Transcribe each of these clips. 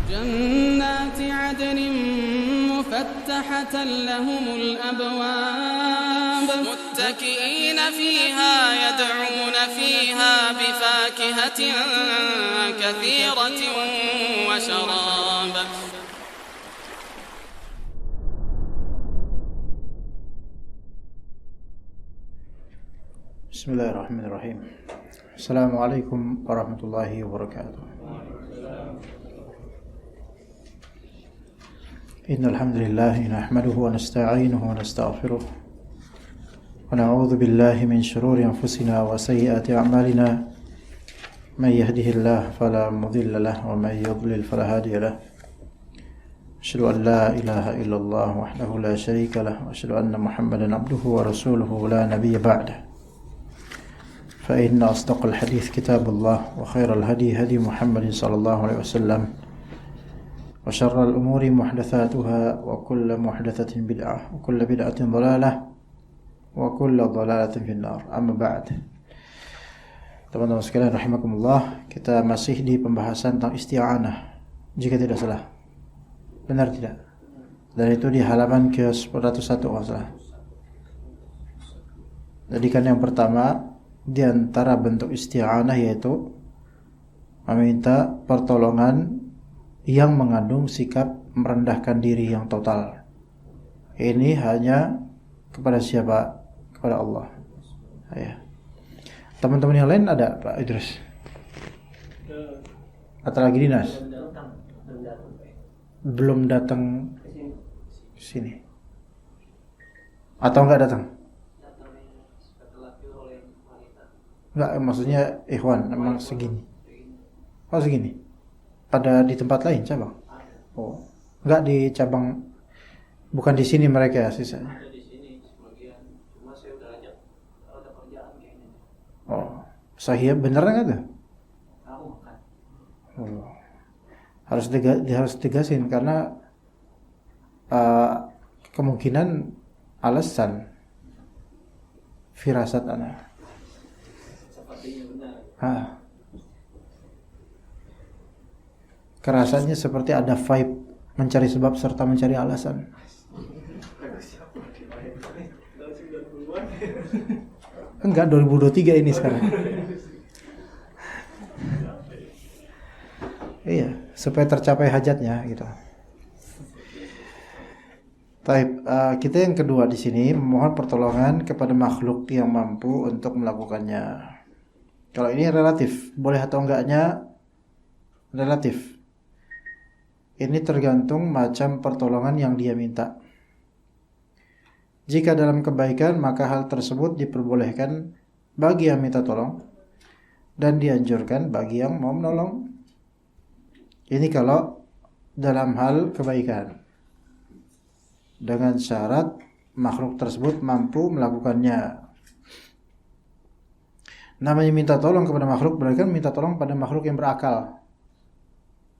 جنات عدن مفتحة لهم الأبواب متكئين فيها يدعون فيها بفاكهة كثيرة وشراب. بسم الله الرحمن الرحيم. السلام عليكم ورحمة الله وبركاته. إن الحمد لله نحمده ونستعينه ونستغفره ونعوذ بالله من شرور أنفسنا وسيئات أعمالنا من يهده الله فلا مضل له ومن يضلل فلا هادي له أشهد أن لا إله إلا الله وحده لا شريك له وأشهد أن محمدا عبده ورسوله لا نبي بعده فإن أصدق الحديث كتاب الله وخير الهدي هدي محمد صلى الله عليه وسلم وشر الأمور محدثاتها وكل محدثة بدعة وكل بدعة ضلالة وكل ضلالة في النار. أما بعد. Teman-teman sekalian rahimakumullah, kita masih di pembahasan tentang isti'anah jika tidak salah. Benar tidak? Dan itu di halaman ke-101 kalau salah. Jadi kan yang pertama di antara bentuk isti'anah yaitu meminta pertolongan yang mengandung sikap merendahkan diri yang total. Ini hanya kepada siapa? Kepada Allah. Ya. Teman-teman yang lain ada Pak Idris? Atau lagi dinas? Belum datang ke sini. Atau enggak datang? Enggak, maksudnya ikhwan memang segini. Oh segini. Ada di tempat lain cabang? Oh, enggak di cabang, bukan di sini mereka ya sisanya. Ada di sini sebagian, cuma saya udah ajak ada kerjaan kayaknya. Oh, sahih beneran enggak tuh? Tahu kan? Oh. Harus tegasin karena kemungkinan alasan firasat anak. Sepertinya benar. Kerasanya seperti ada vibe mencari sebab serta mencari alasan. Enggak, 2023 ini sekarang. Iya, supaya tercapai hajatnya gitu. Baik, kita yang kedua di sini memohon pertolongan kepada makhluk yang mampu untuk melakukannya. Kalau ini relatif, boleh atau enggaknya relatif. Ini tergantung macam pertolongan yang dia minta. Jika dalam kebaikan, maka hal tersebut diperbolehkan bagi yang minta tolong dan dianjurkan bagi yang mau menolong. Ini kalau dalam hal kebaikan, dengan syarat makhluk tersebut mampu melakukannya. Namanya minta tolong kepada makhluk berarti kan minta tolong pada makhluk yang berakal,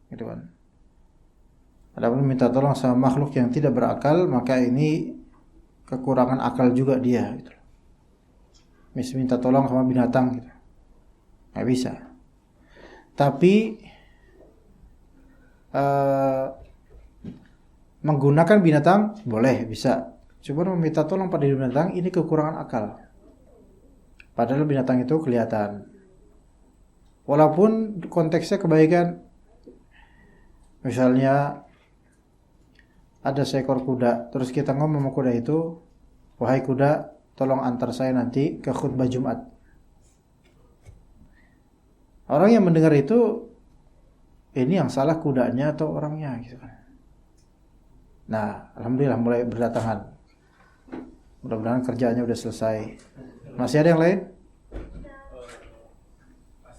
gitu kan. Adapun minta tolong sama makhluk yang tidak berakal, maka ini kekurangan akal juga dia, gitu. Minta tolong sama binatang, gitu. Nggak bisa. Tapi menggunakan binatang boleh, bisa. Cuma meminta tolong pada binatang ini kekurangan akal. Padahal binatang itu kelihatan. Walaupun konteksnya kebaikan, misalnya ada seekor kuda, terus kita ngomong sama kuda itu, wahai kuda, tolong antar saya nanti ke khutbah Jumat. Orang yang mendengar itu, ini yang salah kudanya atau orangnya, gitu kan. Nah, alhamdulillah mulai berdatangan. Mudah-mudahan kerjaannya udah selesai. Masih ada yang lain?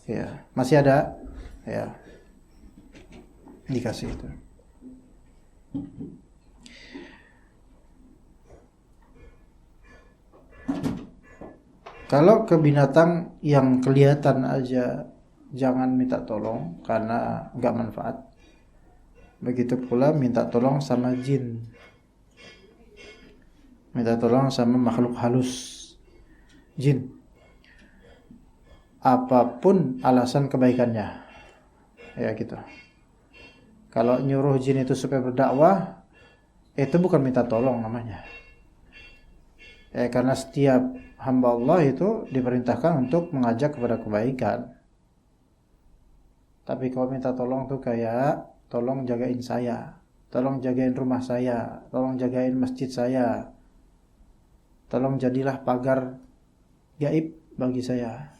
Ya, masih ada. Ya, dikasih itu. Kalau ke binatang yang kelihatan aja jangan minta tolong karena enggak manfaat. Begitu pula minta tolong sama jin. Minta tolong sama makhluk halus. Jin. Apapun alasan kebaikannya. Ya gitu. Kalau nyuruh jin itu supaya berdakwah, itu bukan minta tolong namanya. Karena setiap hamba Allah itu diperintahkan untuk mengajak kepada kebaikan. Tapi kalau minta tolong tuh kayak tolong jagain saya, tolong jagain rumah saya, tolong jagain masjid saya, tolong jadilah pagar gaib bagi saya.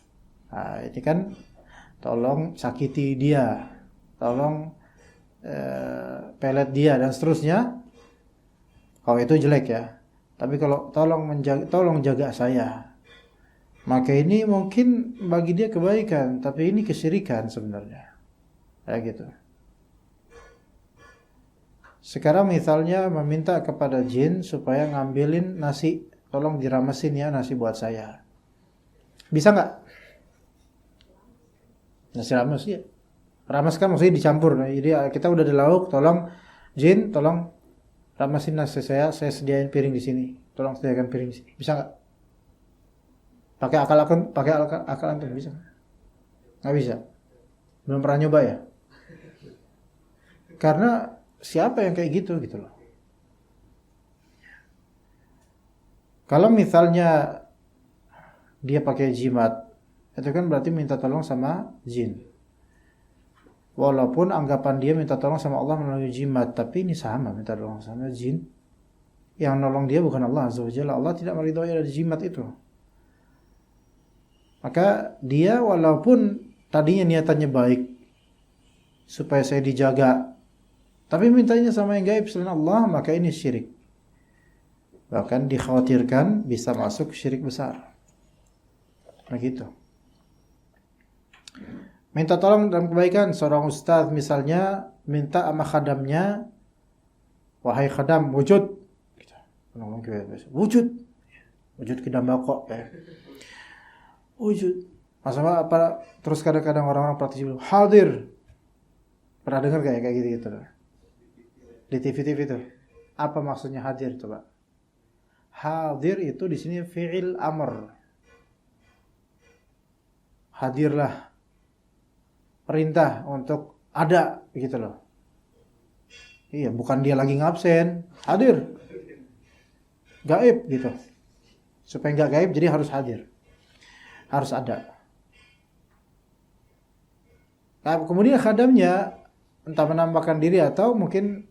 Nah, ini kan tolong sakiti dia, tolong pelet dia dan seterusnya. Kalau itu jelek ya. Tapi kalau tolong jaga saya, maka ini mungkin bagi dia kebaikan, tapi ini kesyirikan sebenarnya. Kayak gitu. Sekarang misalnya meminta kepada jin supaya ngambilin nasi, tolong diramesin ya nasi buat saya. Bisa nggak? Nasi rames ya. Rames kan maksudnya dicampur. Jadi kita udah ada lauk, tolong jin, tolong ramesin nasi saya sediain piring di sini. Tolong sediakan piring di sini. Bisa nggak? Pakai akal antum bisa? Nggak bisa. Belum pernah nyoba ya? Karena siapa yang kayak gitu loh. Kalau misalnya dia pakai jimat, itu kan berarti minta tolong sama jin. Walaupun anggapan dia minta tolong sama Allah melalui jimat, tapi ini sama minta tolong sama jin. Yang nolong dia bukan Allah Azza wa Jalla. Allah tidak meridhai dari jimat itu. Maka dia walaupun tadinya niatannya baik supaya saya dijaga, tapi mintanya sama yang gaib selain Allah, maka ini syirik. Bahkan dikhawatirkan bisa masuk syirik besar. Begitu. Minta tolong dalam kebaikan, seorang ustaz misalnya minta sama khadamnya, wahai khadam, wujud. Wujud kidambako ya. Wujud. Masalah apa? Terus kadang-kadang orang-orang praktisi bilang hadir. Pernah dengar kayak gitu di TV itu? Apa maksudnya hadir coba? Hadir itu di sini fi'il amr. Hadirlah. Perintah untuk ada gitu loh. Iya, bukan dia lagi ngabsen, hadir. Gaib gitu. Supaya enggak gaib jadi harus hadir. Harus ada. Nah, kemudian khadamnya entah menambahkan diri atau mungkin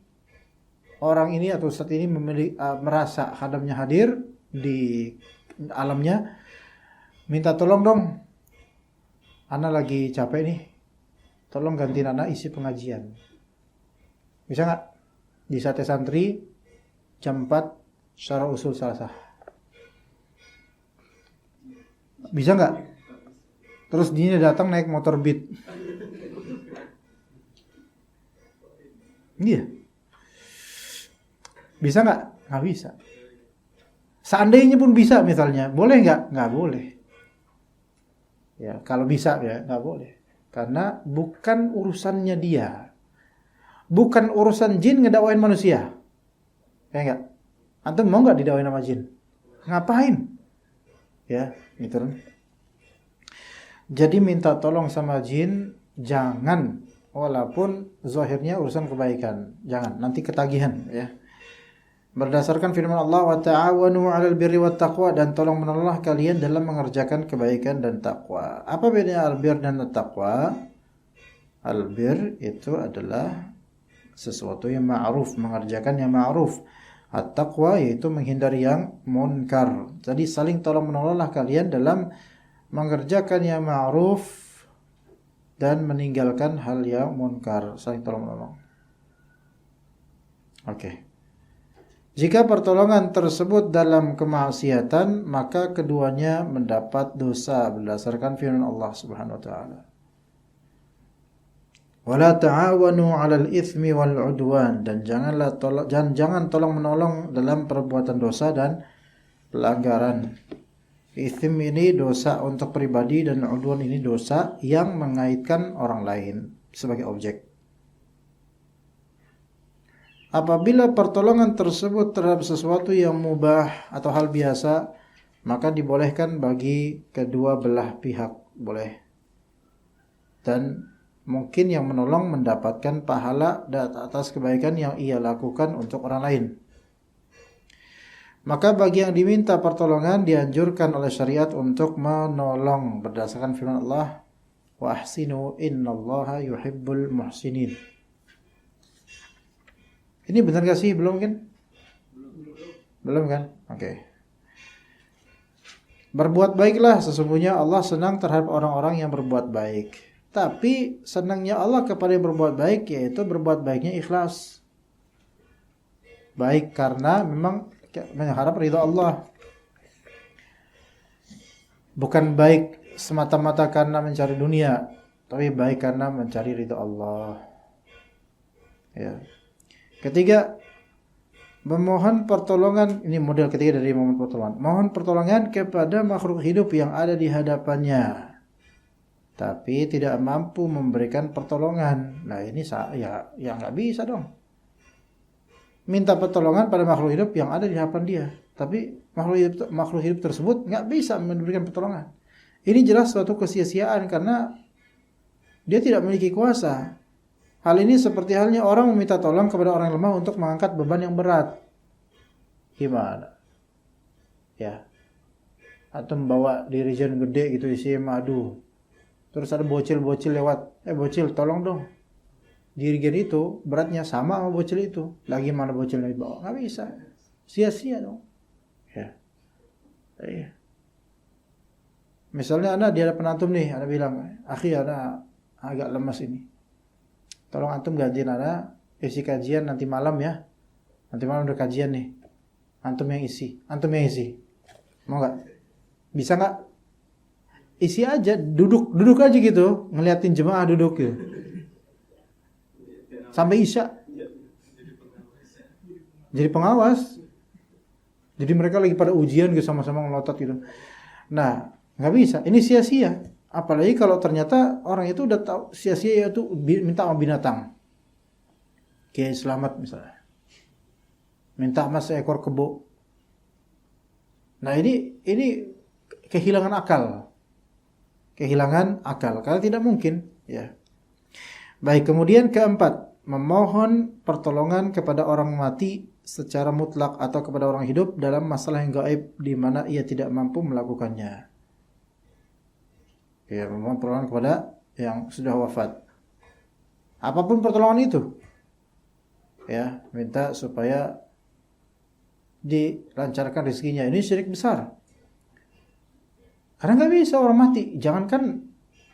orang ini atau ustaz ini merasa khadamnya hadir di alamnya, minta tolong dong. Ana lagi capek nih. Tolong gantiin anak isi pengajian. Bisa nggak? Di sate santri jam 4 syarah usul salasah. Bisa nggak? Terus dia datang naik motor Beat. Iya. Bisa nggak? Nggak bisa. Seandainya pun bisa misalnya, boleh nggak? Nggak boleh. Ya, kalau bisa ya nggak boleh. Karena bukan urusannya dia. Bukan urusan jin ngedakwain manusia. Ya enggak? Antum mau enggak didakwain sama jin? Ngapain? Ya, gitu kan. Jadi minta tolong sama jin jangan, walaupun zahirnya urusan kebaikan. Jangan, nanti ketagihan ya. Berdasarkan firman Allah, wa ta'awanu 'alal birri wat taqwa, dan tolong menolonglah kalian dalam mengerjakan kebaikan dan takwa. Apa bedanya albir dan taqwa? Albir itu adalah sesuatu yang ma'ruf, mengerjakan yang ma'ruf. At-taqwa yaitu menghindari yang munkar. Jadi saling tolong menolonglah kalian dalam mengerjakan yang ma'ruf dan meninggalkan hal yang munkar. Saling tolong menolong. Oke. Jika pertolongan tersebut dalam kemaksiatan, maka keduanya mendapat dosa berdasarkan firman Allah Subhanahu wa taala. Wala ta'awanu 'alal itsmi wal 'udwan, dan jangan tolong menolong dalam perbuatan dosa dan pelanggaran. Itsm ini dosa untuk pribadi dan 'udwan ini dosa yang mengaitkan orang lain sebagai objek. Apabila pertolongan tersebut terhadap sesuatu yang mubah atau hal biasa, maka dibolehkan bagi kedua belah pihak, boleh. Dan mungkin yang menolong mendapatkan pahala atas kebaikan yang ia lakukan untuk orang lain. Maka bagi yang diminta pertolongan dianjurkan oleh syariat untuk menolong berdasarkan firman Allah, wa ahsinu innallaha yuhibbul muhsinin. Ini benar gak sih? Belum kan? Belum kan? Oke. Berbuat baiklah, sesungguhnya Allah senang terhadap orang-orang yang berbuat baik. Tapi senangnya Allah kepada yang berbuat baik yaitu berbuat baiknya ikhlas. Baik karena memang mengharap ridha Allah. Bukan baik semata-mata karena mencari dunia, tapi baik karena mencari ridha Allah. Ya. Ketiga, memohon pertolongan, ini model ketiga dari memohon pertolongan. Mohon pertolongan kepada makhluk hidup yang ada di hadapannya, tapi tidak mampu memberikan pertolongan. Nah ini ya nggak bisa dong. Minta pertolongan pada makhluk hidup yang ada di hadapan dia, tapi makhluk hidup tersebut nggak bisa memberikan pertolongan. Ini jelas suatu kesia-siaan karena dia tidak memiliki kuasa. Hal ini seperti halnya orang meminta tolong kepada orang yang lemah untuk mengangkat beban yang berat. Gimana? Ya, atau membawa dirijen gede gitu isi madu. Terus ada bocil-bocil lewat, bocil tolong dong. Dirigen itu beratnya sama bocil itu. Lagi mana bocilnya dibawa? Nggak bisa. Sia-sia dong. Ya. Iya. Misalnya dia ada penantum nih, Anda bilang, akhi Anda agak lemas ini. Tolong antum gantiin Anda isi kajian nanti malam ya. Nanti malam ada kajian nih. Antum yang isi. Mau nggak? Bisa nggak? Isi aja, duduk aja gitu, ngeliatin jemaah duduk gitu. Sampai Isya. Jadi pengawas. Jadi mereka lagi pada ujian gitu sama-sama ngelotot gitu. Nah, nggak bisa. Ini sia-sia. Apalagi kalau ternyata orang itu udah tahu sia-sia itu minta sama binatang. Kayak selamat misalnya. Minta sama seekor kebo. Nah, ini kehilangan akal. Kehilangan akal. Karena tidak mungkin, ya. Baik, kemudian keempat, memohon pertolongan kepada orang mati secara mutlak atau kepada orang hidup dalam masalah yang gaib di mana ia tidak mampu melakukannya. Ya, memohon pertolongan kepada yang sudah wafat. Apapun pertolongan itu. Ya, minta supaya dilancarkan rezekinya. Ini syirik besar. Karena nggak bisa orang mati. Jangankan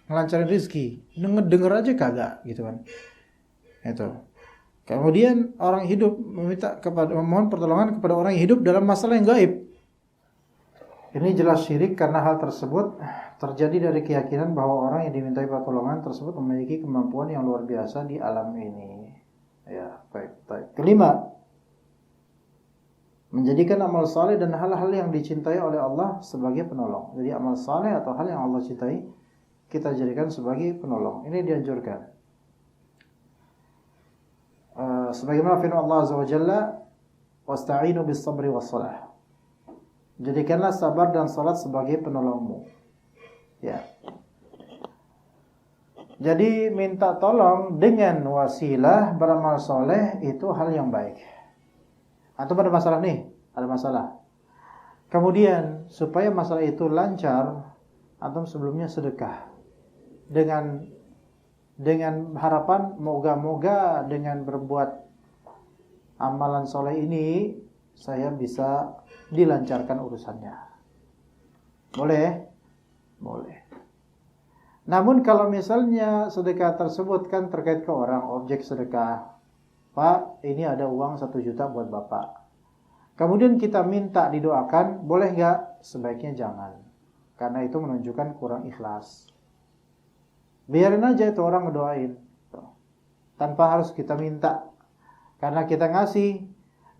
ngelancarin rezeki, denger aja kagak gitu kan. Itu. Kemudian orang hidup memohon pertolongan kepada orang yang hidup dalam masalah yang gaib. Ini jelas syirik karena hal tersebut terjadi dari keyakinan bahwa orang yang dimintai pertolongan tersebut memiliki kemampuan yang luar biasa di alam ini. Ya, baik. Kelima, menjadikan amal saleh dan hal-hal yang dicintai oleh Allah sebagai penolong. Jadi amal saleh atau hal yang Allah cintai kita jadikan sebagai penolong. Ini dianjurkan. Sebagaimana firman Allah Azza wa Jalla, wasta'inu bis sabri was salah. Jadikanlah sabar dan salat sebagai penolongmu. Ya. Jadi minta tolong dengan wasilah beramal soleh itu hal yang baik. Atau ada masalah nih, ada masalah. Kemudian supaya masalah itu lancar, antum sebelumnya sedekah. Dengan harapan moga-moga dengan berbuat amalan soleh ini saya bisa dilancarkan urusannya. Boleh? Boleh. Namun kalau misalnya sedekah tersebut kan terkait ke orang, objek sedekah. Pak, ini ada uang 1 juta buat Bapak. Kemudian kita minta didoakan, boleh nggak? Sebaiknya jangan. Karena itu menunjukkan kurang ikhlas. Biarin aja itu orang ngedoain. Tanpa harus kita minta. Karena kita ngasih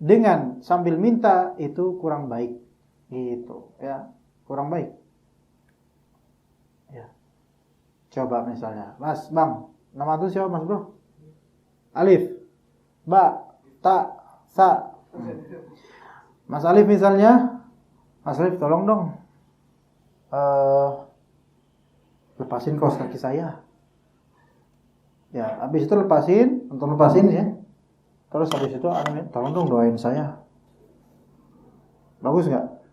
dengan sambil minta itu kurang baik. Gitu, ya. Kurang baik. Ya. Coba misalnya, Mas, Bang, nama itu siapa Mas Bro? Alif, Ba, Ta, Sa. Mas Alif misalnya, Mas Alif tolong dong lepasin kaos kaki saya. Ya, habis itu lepasin ya. Terus habis itu tolong dong doain saya. Bagus nggak?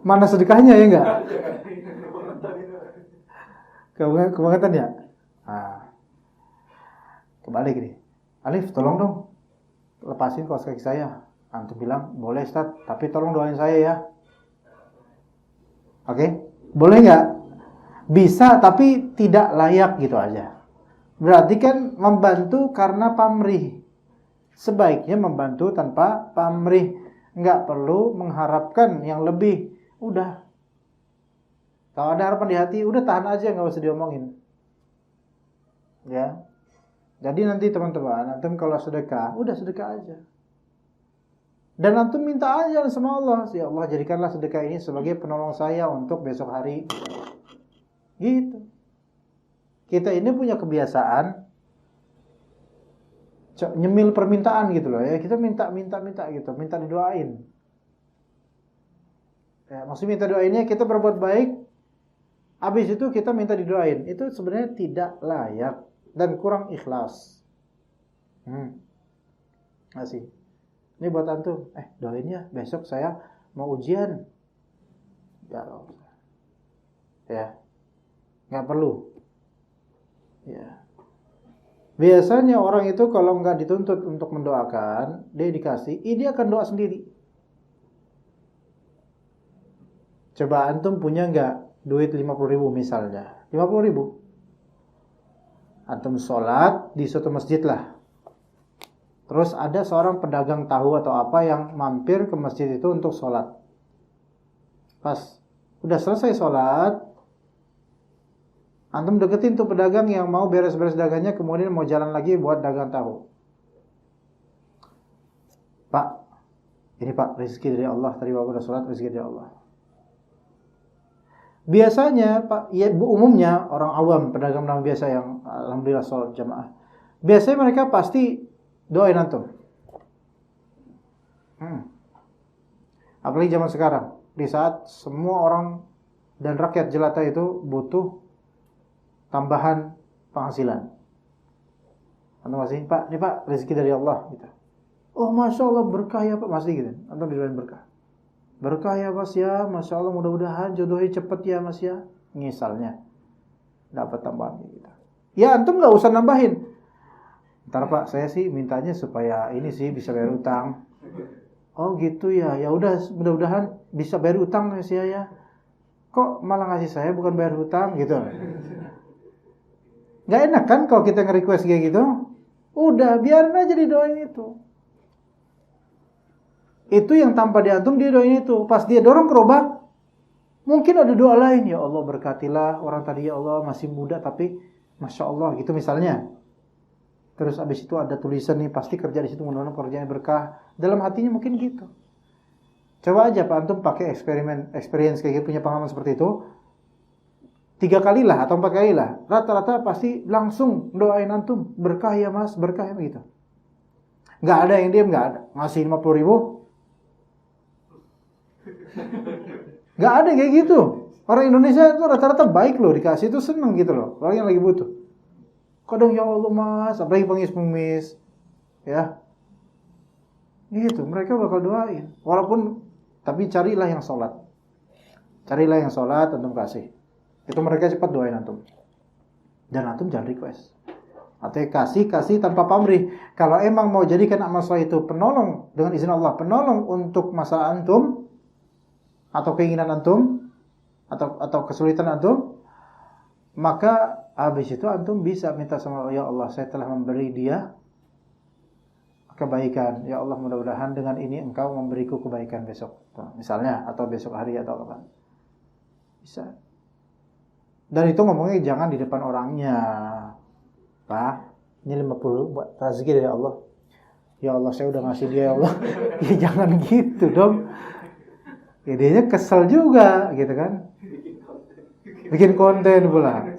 Mana sedekahnya ya enggak? Kebangetan ya? Nah, kebalik nih. Alif, tolong dong lepasin kaos kaki saya. Antum bilang, boleh Ustaz, tapi tolong doain saya ya. Oke? Boleh nggak? Bisa, tapi tidak layak gitu aja. Berarti kan membantu karena pamrih. Sebaiknya membantu tanpa pamrih. Nggak perlu mengharapkan yang lebih. Udah. Kalau ada harapan di hati, udah tahan aja, nggak usah diomongin. Ya. Jadi nanti teman-teman, antum kalau sedekah, udah sedekah aja. Dan antum minta aja sama Allah, ya Allah jadikanlah sedekah ini sebagai penolong saya untuk besok hari. Gitu. Kita ini punya kebiasaan nyemil permintaan gitu loh ya. Kita minta gitu, minta didoain. Ya, maksudnya minta doainnya kita berbuat baik, habis itu kita minta didoain. Itu sebenarnya tidak layak dan kurang ikhlas. Masih. Ini buat antum. Doain ya, besok saya mau ujian. Ya. Nggak perlu. Ya. Biasanya orang itu kalau nggak dituntut untuk mendoakan, dia dikasih, dia akan doa sendiri. Coba antum punya nggak duit 50.000 misalnya, 50.000. Antum sholat di suatu masjid lah. Terus ada seorang pedagang tahu atau apa yang mampir ke masjid itu untuk sholat. Pas udah selesai sholat, antum deketin tuh pedagang yang mau beres-beres dagangnya, kemudian mau jalan lagi buat dagang tahu. Pak, ini Pak, rezeki dari Allah. Tadi Bapak udah sholat, rezeki dari Allah. Biasanya Pak, ya umumnya orang awam, pedagang-pedagang biasa yang alhamdulillah sholat jamaah, biasanya mereka pasti doain antum. Apalagi zaman sekarang, di saat semua orang dan rakyat jelata itu butuh tambahan penghasilan. Antum masih, Pak, ini Pak, rezeki dari Allah gitu. Oh, Masya Allah, berkah ya Pak, masih gitu. Antum didoain berkah. Berkah ya Mas ya, Masya Allah, mudah-mudahan jodohnya cepet ya Mas ya. Misalnya dapat tambahan gitu. Ya antum gak usah nambahin. Ntar Pak, saya sih mintanya supaya ini sih bisa bayar utang. Oh gitu ya, ya udah mudah-mudahan bisa bayar utang Mas ya. Kok malah ngasih saya bukan bayar hutang gitu. Gak enak kan kalau kita nge-request kayak gitu. Udah, biarin aja didoain itu. Itu yang tanpa diantum dia doain itu. Pas dia dorong gerobak, mungkin ada doa lain. Ya Allah berkatilah orang tadi, ya Allah masih muda tapi Masya Allah gitu misalnya. Terus abis itu ada tulisan nih, pasti kerja di situ mudah-mudahan kerjanya berkah. Dalam hatinya mungkin gitu. Coba aja Pak antum pakai experience kayak gitu, punya pengalaman seperti itu. 3 kali lah atau 4 kali lah. Rata-rata pasti langsung doain antum. Berkah ya Mas, berkah ya gitu. Gak ada yang diem, gak ada. Ngasih 50.000. Gak ada kayak gitu. Orang Indonesia itu rata-rata baik loh, dikasih itu seneng gitu loh. Orang yang lagi butuh. Kadang ya Allah Mas, apalagi pengemis-pengemis, ya, gitu. Mereka bakal doain. Walaupun, tapi carilah yang sholat. Carilah yang sholat, antum kasih. Itu mereka cepat doain antum. Dan antum jangan request. Atau kasih tanpa pamrih. Kalau emang mau jadikan amal soleh itu penolong dengan izin Allah, penolong untuk masalah antum, atau keinginan antum atau kesulitan antum, maka habis itu antum bisa minta sama Allah, ya Allah saya telah memberi dia kebaikan, ya Allah mudah-mudahan dengan ini engkau memberiku kebaikan besok misalnya, atau besok hari atau apa. Bisa. Dan itu ngomongnya jangan di depan orangnya. Pak, ini 50 buat rezeki dari Allah. Ya Allah saya udah ngasih dia ya Allah. Ya jangan gitu dong. Idenya kesel juga gitu kan. Bikin konten pula.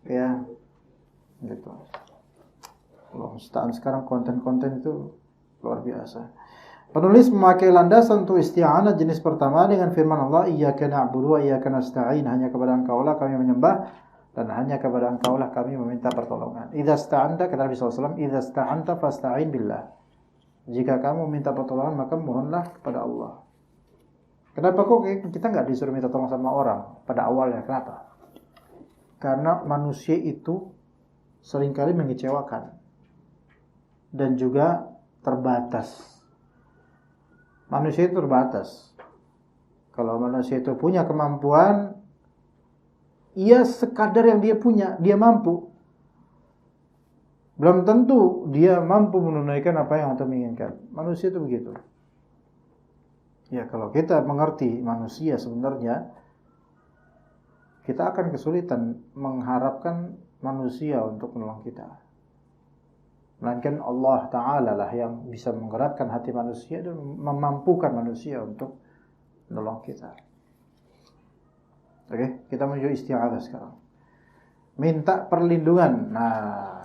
Ya. Gitu. Allah musta'an, sekarang konten-konten itu luar biasa. Penulis memakai landasan untuk isti'anah jenis pertama dengan firman Allah, Iyyaka na'budu wa iyyaka nasta'in, hanya kepada Engkaulah kami menyembah dan hanya kepada Engkaulah kami meminta pertolongan. Idza sta'anta, kata Nabi SAW, idza sta'anta fasta'in billah. Jika kamu minta pertolongan maka mohonlah kepada Allah. Kenapa kok kita nggak disuruh minta tolong sama orang pada awalnya? Kenapa? Karena manusia itu seringkali mengecewakan dan juga terbatas. Manusia itu terbatas. Kalau manusia itu punya kemampuan, ia sekadar yang dia punya, dia mampu. Belum tentu dia mampu menunaikan apa yang Anda inginkan. Manusia itu begitu. Ya, kalau kita mengerti manusia sebenarnya, kita akan kesulitan mengharapkan manusia untuk menolong kita. Melainkan Allah Ta'ala lah yang bisa menggerakkan hati manusia dan memampukan manusia untuk menolong kita. Oke, kita menuju isti'adzah sekarang. Minta perlindungan. Nah,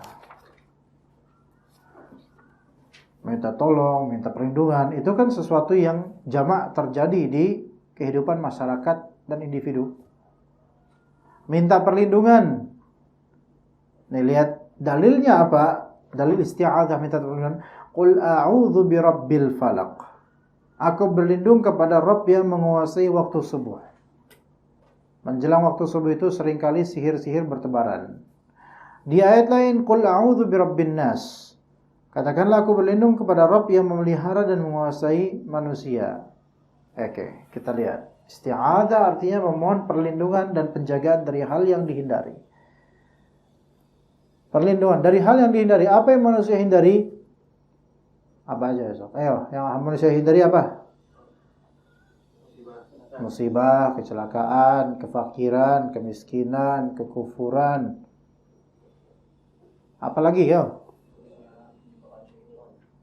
minta tolong, minta perlindungan, itu kan sesuatu yang jamak terjadi di kehidupan masyarakat dan individu. Minta perlindungan. Nih lihat dalilnya apa? Dalil isti'adzah minta perlindungan. Qul a'udzu birabbil falaq. Aku berlindung kepada Rabb yang menguasai waktu subuh. Menjelang waktu subuh itu seringkali sihir-sihir bertebaran. Di ayat lain, Qul a'udzu birabbin nas. Katakanlah aku berlindung kepada Rabb yang memelihara dan menguasai manusia. Oke, kita lihat. Isti'adzah artinya memohon perlindungan dan penjagaan dari hal yang dihindari. Perlindungan dari hal yang dihindari. Apa yang manusia hindari? Apa aja besok? Ayo, yang manusia hindari apa? Musibah, kecelakaan, kefakiran, kemiskinan, kekufuran. Apalagi ya?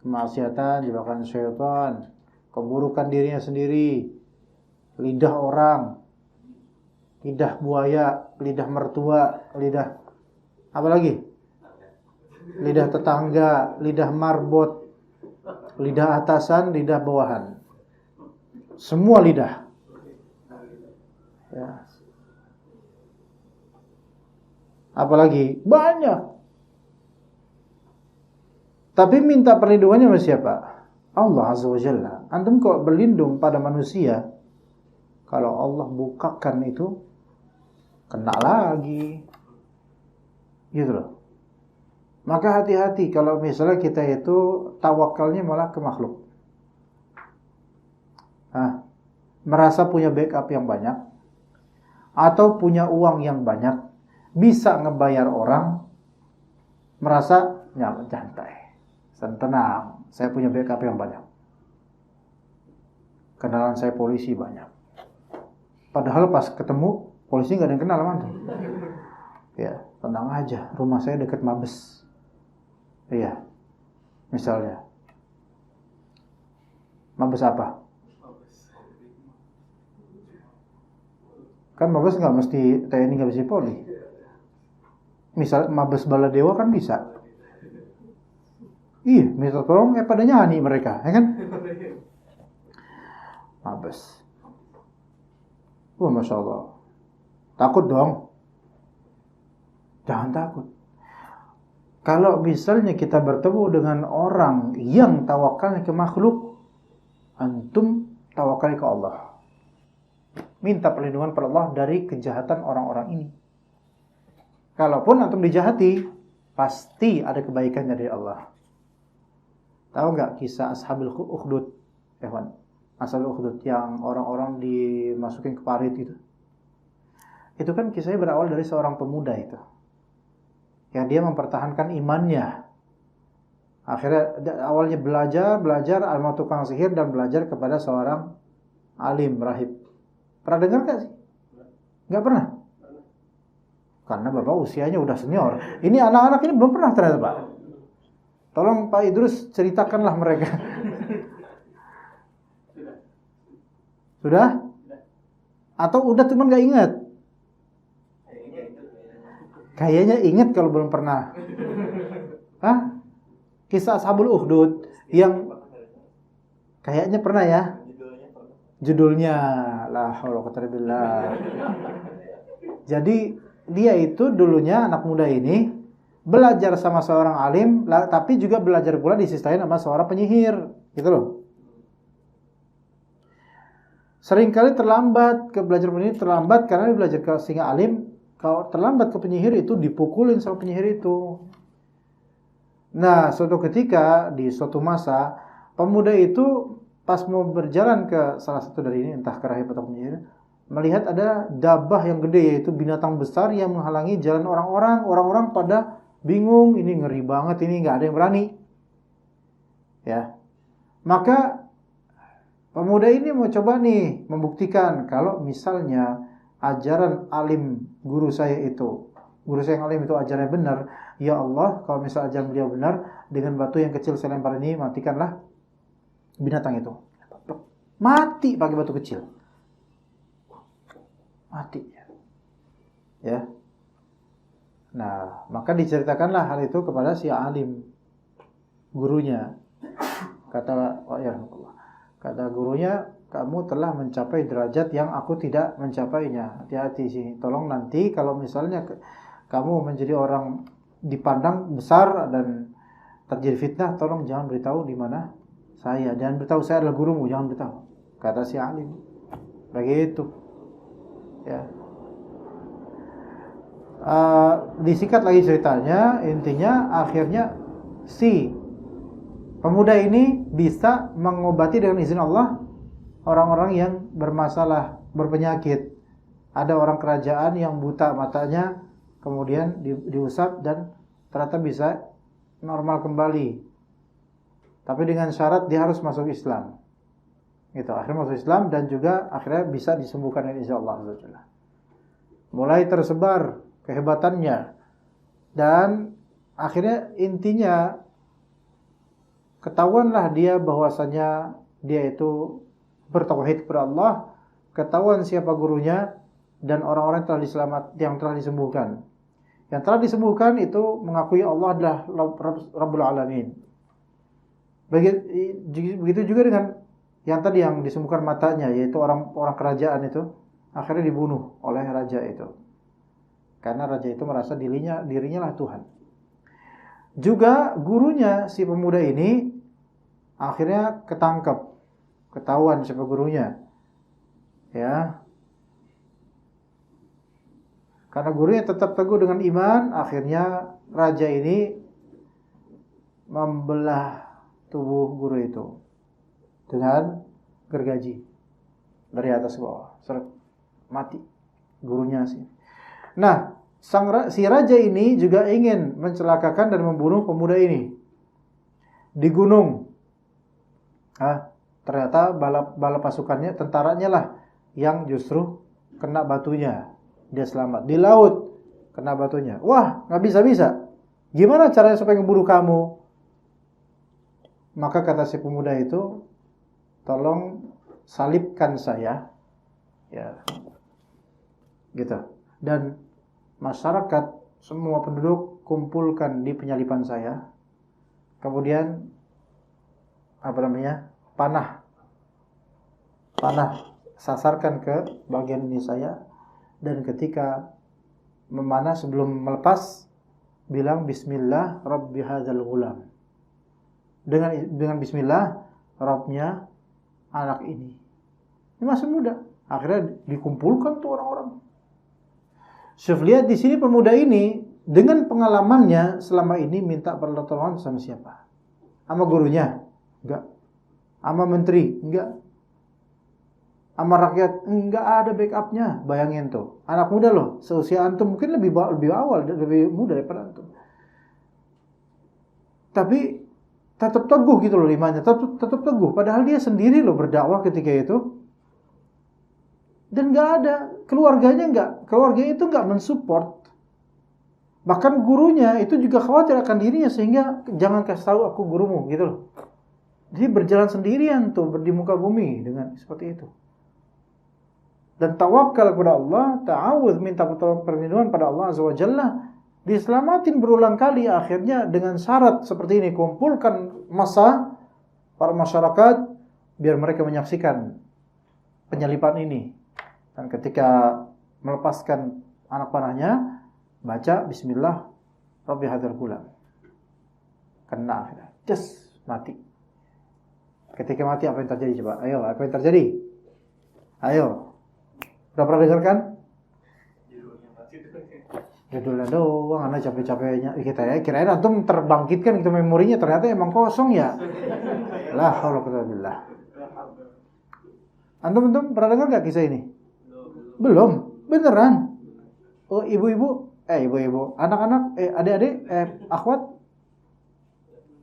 Kemaksiatan, jebakan syaitan, keburukan dirinya sendiri, lidah orang, lidah buaya, lidah mertua, lidah apa lagi? Lidah tetangga, lidah marbot, lidah atasan, lidah bawahan. Semua lidah. Ya. Apalagi? Banyak. Tapi minta perlindungannya sama siapa? Allah Azza wa Jalla. Antum kok berlindung pada manusia, kalau Allah bukakan itu, kena lagi. Gitu loh. Maka hati-hati kalau misalnya kita itu tawakalnya malah ke makhluk. Merasa punya backup yang banyak, atau punya uang yang banyak, bisa ngebayar orang, merasa santai, tenang, saya punya backup yang banyak. Kenalan saya polisi banyak. Padahal pas ketemu, polisi gak ada yang kenal mantu. Ya, tenang aja, rumah saya dekat Mabes. Iya, misalnya. Mabes apa? Kan Mabes nggak mesti TNI, nggak mesti Polri. Misal Mabes Baladewa kan bisa. Iya, minta tolong pada nyanyi mereka, ya kan? Mabes. Masya Allah. Takut dong. Jangan takut. Kalau misalnya kita bertemu dengan orang yang tawakalnya ke makhluk, antum tawakal ke Allah. Minta perlindungan pada Allah dari kejahatan orang-orang ini. Kalaupun antum dijahati, pasti ada kebaikan dari Allah. Tahu nggak kisah Ashabul Ukhdud? Ashabul Ukhdud yang orang-orang dimasukin ke parit itu. Itu kan kisahnya berawal dari seorang pemuda itu, yang dia mempertahankan imannya. Akhirnya awalnya belajar sama tukang sihir dan belajar kepada seorang alim, rahib. Pernah dengar gak sih? Gak pernah? Karena bapak usianya udah senior. Ini anak-anak ini belum pernah ternyata Pak. Tolong Pak Idrus ceritakanlah mereka. Sudah? Atau udah cuman gak ingat? Kayaknya ingat kalau belum pernah. Kisah Ashabul Ukhdud yang Kayaknya pernah ya. Judulnya pernah. Judulnya la haula wala quwwata illa billah. Jadi dia itu dulunya anak muda ini belajar sama seorang alim, tapi juga belajar pula di sisi lain sama seorang penyihir, gitu loh. Seringkali terlambat ke belajar penyihir, terlambat karena dia belajar ke singa alim. Kalau terlambat ke penyihir itu dipukulin sama penyihir itu. Nah, suatu ketika di suatu masa pemuda itu pas mau berjalan ke salah satu dari ini, entah ke rahib atau penyihir, melihat ada dabah yang gede, yaitu binatang besar yang menghalangi jalan orang-orang. Orang-orang pada bingung, ini ngeri banget, ini nggak ada yang berani. Ya, maka pemuda ini mau coba nih membuktikan kalau misalnya ajaran alim guru saya yang alim itu ajarannya benar, ya Allah, kalau misalnya ajaran beliau benar, dengan batu yang kecil saya lempar ini, matikanlah binatang itu. Mati pakai batu kecil. Mati. Ya. Nah, maka diceritakanlah hal itu kepada si alim, gurunya. Kata gurunya, kamu telah mencapai derajat yang aku tidak mencapainya. Hati-hati sih. Tolong nanti kalau misalnya kamu menjadi orang dipandang besar dan terjadi fitnah, tolong jangan beritahu di mana saya. Jangan beritahu saya adalah gurumu, jangan beritahu. Kata si alim. Begitu. Ya. Disingkat lagi ceritanya, intinya akhirnya si pemuda ini bisa mengobati dengan izin Allah orang-orang yang bermasalah, berpenyakit. Ada orang kerajaan yang buta matanya, kemudian diusap dan ternyata bisa normal kembali. Tapi dengan syarat dia harus masuk Islam. Gitu, akhirnya masuk Islam dan juga akhirnya bisa disembuhkan dengan izin Allah. Mulai tersebar kehebatannya dan akhirnya intinya ketahuanlah dia bahwasanya dia itu bertauhid kepada Allah, ketahuan siapa gurunya dan orang-orang yang telah disembuhkan. Yang telah disembuhkan itu mengakui Allah adalah Rabbul Alamin. Begitu juga dengan yang tadi yang disembuhkan matanya, yaitu orang kerajaan itu akhirnya dibunuh oleh raja itu. Karena raja itu merasa dirinya lah Tuhan. Juga gurunya si pemuda ini akhirnya ketangkep, ketahuan siapa gurunya. Ya. Karena gurunya tetap teguh dengan iman, akhirnya raja ini membelah tubuh guru itu dengan gergaji dari atas ke bawah, seret, mati gurunya sih. Nah, si raja ini juga ingin mencelakakan dan membunuh pemuda ini di gunung. Ternyata bala pasukannya, tentaranya lah yang justru kena batunya, dia selamat. Di laut kena batunya. Wah, nggak bisa. Gimana caranya supaya membunuh kamu? Maka kata si pemuda itu, tolong salibkan saya, ya, gitu. Dan masyarakat, semua penduduk kumpulkan di penyalipan saya. Kemudian panah sasarkan ke bagian ini saya. Dan ketika memanah sebelum melepas, bilang Bismillah Rabbi hadzal ghulam. Dengan Bismillah Rabbnya anak ini. Ini masih muda. Akhirnya dikumpulkan tuh orang-orang. Syuf, lihat di sini pemuda ini dengan pengalamannya selama ini minta pertolongan sama siapa? Sama gurunya? Enggak. Sama menteri? Enggak. Sama rakyat? Enggak ada backupnya. Bayangin tuh, anak muda loh, seusia antum, mungkin lebih awal, lebih muda daripada antum. Tapi tetap teguh gitu loh imannya, tetap teguh. Padahal dia sendiri loh berdakwah ketika itu. Dan nggak ada keluarganya itu nggak mensupport. Bahkan gurunya itu juga khawatir akan dirinya, sehingga jangan kasih tahu aku gurumu gitu loh. Jadi berjalan sendirian tuh di muka bumi dengan seperti itu. Dan tawakal kepada Allah, ta'awudz, minta perlindungan pada Allah Azza wa Jalla, diselamatin berulang kali. Akhirnya dengan syarat seperti ini, kumpulkan massa para masyarakat, biar mereka menyaksikan penyalipan ini. Dan ketika melepaskan anak panahnya, baca Bismillah Rabbi hadzal gulam. Kena, just mati. Ketika mati apa yang terjadi coba? Ayo, apa yang terjadi? Ayo. Udah pernah dengarkan? Judulnya doang, anak capek-capeknya kita ya. Kirain antum terbangkitkan itu memorinya, ternyata emang kosong ya. La haula wala billah. Antum pernah dengar enggak kisah ini? Belum. Beneran. Oh, ibu-ibu, anak-anak, adik-adik, akhwat.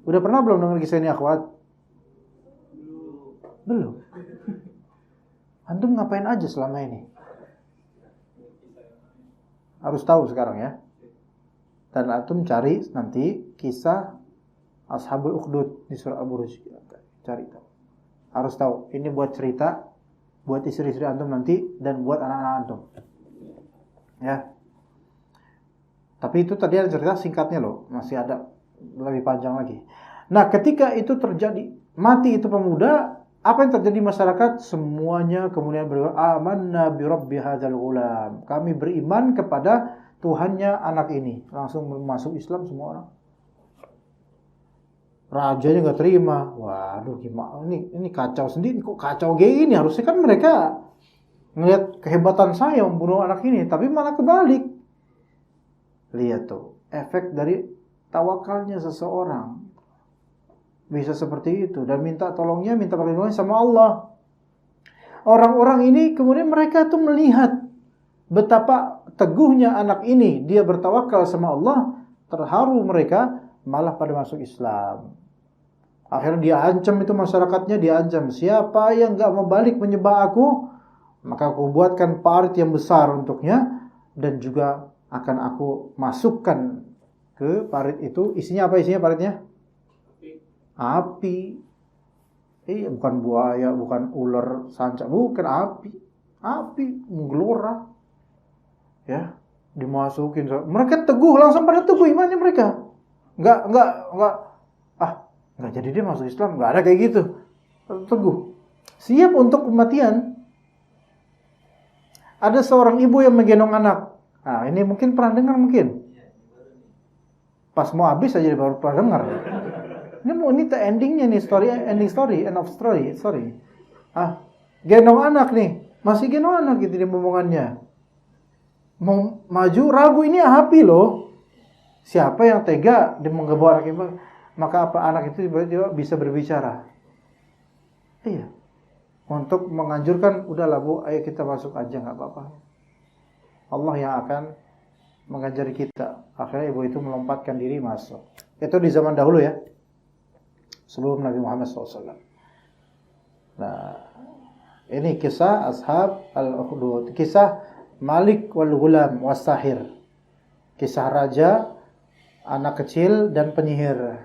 Udah pernah belum dengar kisah ini akhwat? Belum. Antum ngapain aja selama ini? Harus tahu sekarang ya. Dan antum cari nanti kisah Ashabul Ukhdud di surah Al-Buruj. Cari tahu. Harus tahu. Ini buat cerita buat istri-istri antum nanti dan buat anak-anak antum. Ya. Tapi itu tadi ada cerita singkatnya loh, masih ada lebih panjang lagi. Nah, ketika itu terjadi, mati itu pemuda, apa yang terjadi masyarakat? Semuanya kemudian amanna bi rabbi hadzal ghulam. Kami beriman kepada Tuhannya anak ini. Langsung masuk Islam semua orang. Rajanya enggak terima. Waduh, gimana ini kacau sendiri, kok kacau kayak gini? Harusnya kan mereka ngelihat kehebatan saya membunuh anak ini, tapi malah kebalik. Lihat tuh, efek dari tawakalnya seseorang. Bisa seperti itu dan minta tolongnya, minta perlindungan sama Allah. Orang-orang ini kemudian mereka tuh melihat betapa teguhnya anak ini, dia bertawakal sama Allah, terharu mereka malah pada masuk Islam. Akhirnya dia ancam itu masyarakatnya, dia ancam, siapa yang enggak mau balik menyembah aku, maka aku buatkan parit yang besar untuknya dan juga akan aku masukkan ke parit itu. Isinya apa isinya paritnya? Api. Bukan buaya, bukan ular sanca, bukan api. Api menggelora. Ya, dimasukin. Mereka teguh, langsung pada teguh imannya mereka. Enggak jadi dia masuk Islam, enggak ada kayak gitu. Teguh. Siap untuk kematian. Ada seorang ibu yang menggendong anak. Nah, ini mungkin pernah dengar mungkin. Pas mau habis aja baru pernah dengar. Ini endingnya nih, end of story. Gendong anak nih, masih gendong anak gitu dia ngomongannya. Mau maju ragu, ini api loh. Siapa yang tega dia menggebawa anak itu? Maka apa anak itu tiba-tiba bisa berbicara. Iya. Untuk menganjurkan, udahlah Bu, ayo kita masuk aja, enggak apa-apa. Allah yang akan mengajari kita. Akhirnya ibu itu melompatkan diri masuk. Itu di zaman dahulu ya, sebelum Nabi Muhammad SAW. Nah, ini kisah Ashab al-Ukhdud, kisah Malik wal Ghulam was Sahir, kisah raja, anak kecil dan penyihir.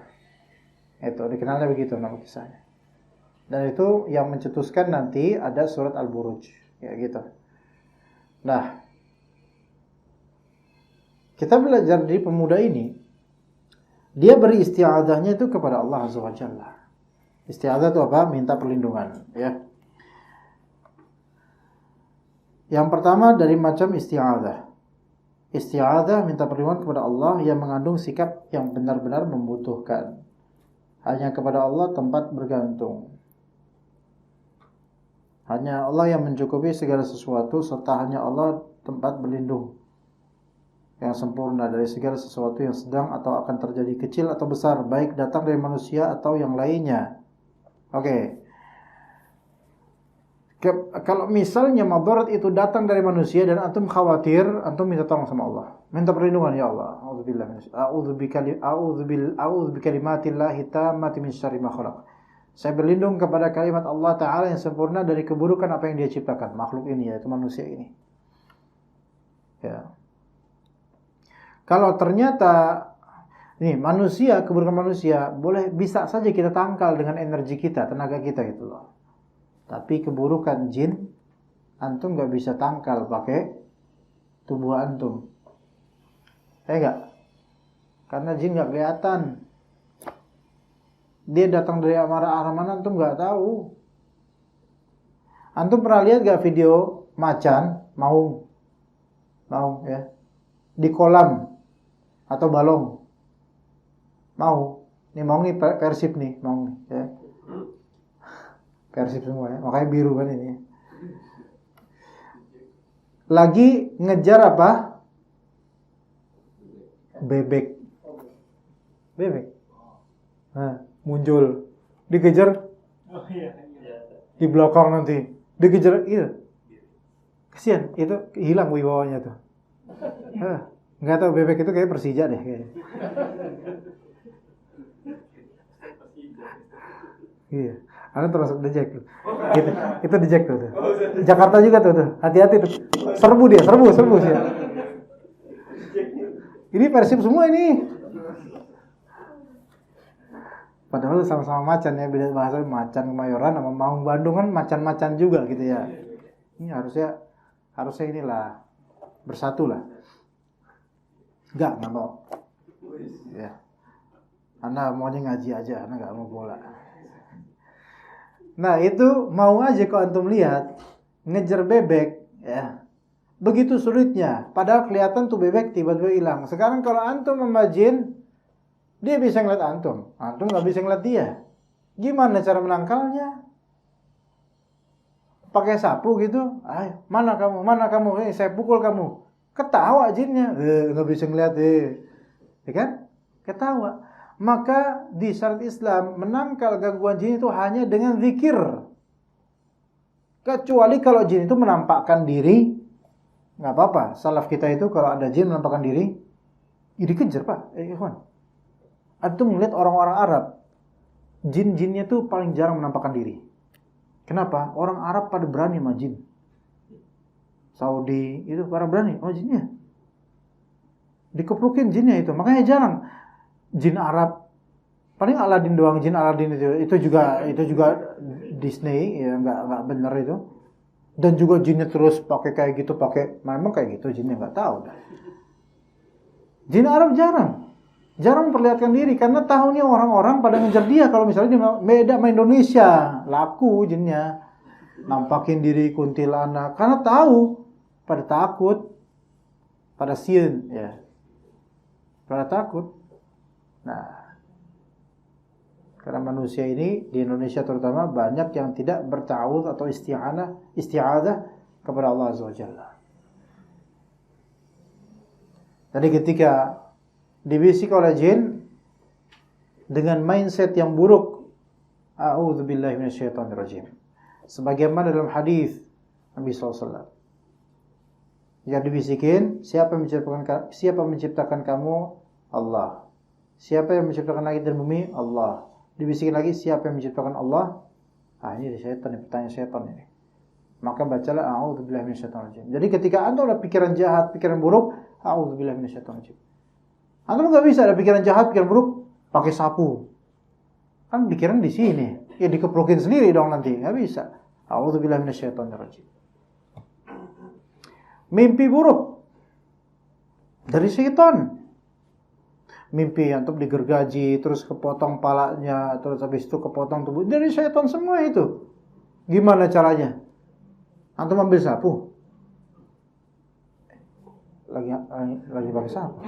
Itu dikenalnya begitu nama kisahnya. Dan itu yang mencetuskan nanti ada surat Al-Buruj, ya gitu. Nah, kita belajar dari pemuda ini, dia beri isti'adzahnya itu kepada Allah Azza wa Jalla. Isti'adzah itu apa? Minta perlindungan, ya. Yang pertama dari macam isti'adzah. Isti'adzah minta perlindungan kepada Allah yang mengandung sikap yang benar-benar membutuhkan. Hanya kepada Allah tempat bergantung. Hanya Allah yang mencukupi segala sesuatu, serta hanya Allah tempat berlindung yang sempurna dari segala sesuatu yang sedang atau akan terjadi, kecil atau besar, baik datang dari manusia atau yang lainnya. Oke. Kalau misalnya madarat itu datang dari manusia dan antum khawatir, antum minta tolong sama Allah. Minta perlindungan, ya Allah. A'udzu bikalimatillahi tammati min syarri ma khalaq. Saya berlindung kepada kalimat Allah Ta'ala yang sempurna dari keburukan apa yang dia ciptakan, makhluk ini, yaitu manusia ini. Ya. Kalau ternyata nih manusia, keburukan manusia boleh bisa saja kita tangkal dengan energi kita, tenaga kita gitu loh. Tapi keburukan jin antum nggak bisa tangkal pakai tubuh antum. Enggak. Karena jin nggak kelihatan. Dia datang dari arah mana antum nggak tahu. Antum pernah lihat gak video macan maung ya di kolam atau balong? Mau. Ini maung nih Persib nih, maung nih ya. Persib semua ya, makanya biru kan ini. Lagi ngejar apa? Bebek. Nah, muncul, dikejar di belakang nanti, dikejar, iya. Kasian, itu hilang wibawanya tuh. Nggak tahu bebek itu kayak Persija deh kayaknya. Iya. Anda termasuk The Jack. Itu The Jack tuh. Jakarta juga tuh. Hati-hati tuh. Serbu sih. Ini Persib semua ini. Padahal sama-sama macan ya, beda bahasa. Macan Kemayoran sama Maung Bandung kan macan-macan juga gitu ya. Ini harusnya inilah bersatu lah. Enggak mau. Ya. Anda maunya ngaji aja, Anda enggak mau bola. Nah itu mau aja kalau antum lihat ngejar bebek ya, begitu sulitnya. Padahal kelihatan tuh bebek tiba-tiba hilang. Sekarang kalau antum sama jin, dia bisa ngeliat antum nggak bisa ngeliat dia. Gimana cara menangkalnya? Pakai sapu gitu? Ayo, mana kamu? Saya pukul kamu. Ketawa jinnya, nggak bisa ngeliat ya kan? Ketawa. Maka di syariat Islam menangkal gangguan jin itu hanya dengan zikir. Kecuali kalau jin itu menampakkan diri, nggak apa-apa. Salaf kita itu kalau ada jin menampakkan diri, ya dikejar Pak. Ikhwan. Antum melihat orang-orang Arab, jin-jinnya tuh paling jarang menampakkan diri. Kenapa? Orang Arab pada berani sama jin. Saudi itu para berani, jinnya. Dikeplukin jinnya itu, makanya jarang. Jin Arab paling Aladin doang, jin Aladin itu juga Disney ya, nggak benar itu. Dan juga jinnya terus pakai kayak gitu, memang kayak gitu jinnya, nggak tahu dah. Jin Arab jarang memperlihatkan diri karena tahu nih orang-orang pada ngejar dia. Kalau misalnya dia beda sama Indonesia, laku jinnya nampakin diri kuntilanak karena tahu, pada takut, pada sien ya, pada takut. Nah, karena manusia ini di Indonesia terutama banyak yang tidak bertawud atau isti'adzah kepada Allah Azza wa Jalla. Jadi ketika dibisik oleh jin dengan mindset yang buruk, a'udzubillahi minasyaitonirrajim. Sebagaimana dalam hadis Nabi SAW, yang dibisikin, siapa menciptakan kamu? Allah. Siapa yang menciptakan langit dan bumi? Allah. Dibisikin lagi, siapa yang menciptakan Allah? Ini setan, pertanyaan setan ini. Maka bacalah a'udzubillahi minasyaitonirrajim. Jadi ketika Anda ada pikiran jahat, pikiran buruk, a'udzubillahi minasyaitonirrajim. Anda enggak bisa ada pikiran jahat, pikiran buruk pakai sapu. Kan pikiran di sini. Ya dikeplokin sendiri dong nanti. Enggak bisa. A'udzubillahi minasyaitonirrajim. Mimpi buruk dari setan. Mimpi antum digergaji, terus kepotong palanya, terus habis itu kepotong tubuh. Dari setan semua itu. Gimana caranya? Antum ambil sapu. Lagi pakai sapu.